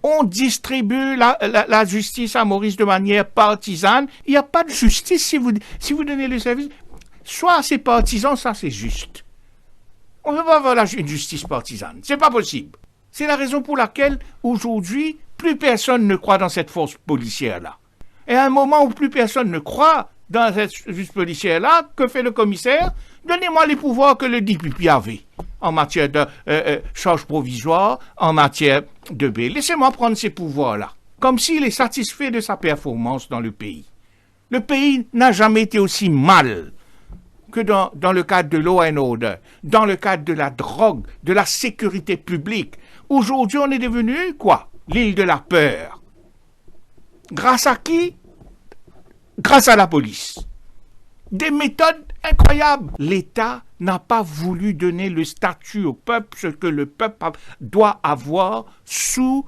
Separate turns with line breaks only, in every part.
on distribue la justice à Maurice de manière partisane. Il n'y a pas de justice si vous donnez le service. Soit c'est partisan, ça c'est juste. On ne peut pas avoir une justice partisane. C'est pas possible. C'est la raison pour laquelle, aujourd'hui, plus personne ne croit dans cette force policière-là. Et à un moment où plus personne ne croit dans cette justice policière-là, que fait le commissaire? Donnez-moi les pouvoirs que le DPP avait en matière de charge provisoire, en matière de bail. Laissez-moi prendre ces pouvoirs-là, comme s'il est satisfait de sa performance dans le pays. Le pays n'a jamais été aussi mal que dans le cadre de law and order, dans le cadre de la drogue, de la sécurité publique. Aujourd'hui, on est devenu, quoi? L'île de la peur. Grâce à qui? Grâce à la police. Des méthodes incroyables. L'État n'a pas voulu donner le statut au peuple, ce que le peuple doit avoir sous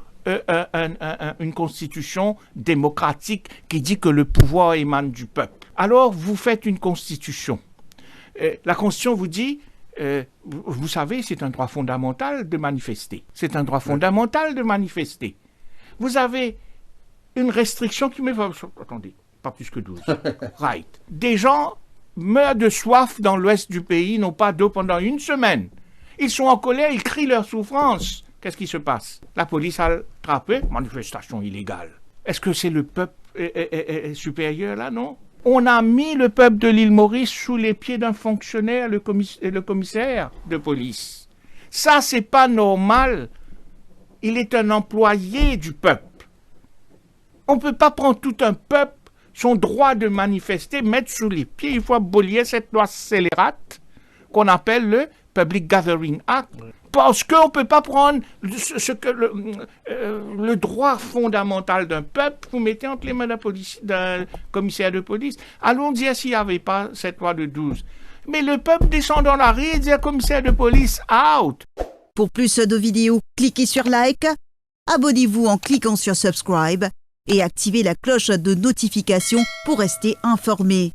une constitution démocratique qui dit que le pouvoir émane du peuple. Alors, vous faites une constitution. La constitution vous dit, vous savez, c'est un droit fondamental de manifester. C'est un droit fondamental de manifester. Vous avez une restriction qui met... Attendez, pas plus que 12. Right. Des gens meurent de soif dans l'ouest du pays, n'ont pas d'eau pendant une semaine. Ils sont en colère, ils crient leur souffrance. Qu'est-ce qui se passe? La police a attrapé, manifestation illégale. Est-ce que c'est le peuple supérieur là? Non. On a mis le peuple de l'île Maurice sous les pieds d'un fonctionnaire, le commissaire de police. Ça, c'est pas normal. Il est un employé du peuple. On ne peut pas prendre tout un peuple, son droit de manifester, mettre sous les pieds. Il faut abolir cette loi scélérate qu'on appelle le Public Gathering Act. Parce qu'on ne peut pas prendre le droit fondamental d'un peuple, vous mettez entre les mains d'un commissaire de police. Allons dire s'il n'y avait pas cette loi de 12. Mais le peuple descend dans la rue et dit commissaire de police, out.
Pour plus de vidéos, cliquez sur like, abonnez-vous en cliquant sur subscribe et activez la cloche de notification pour rester informé.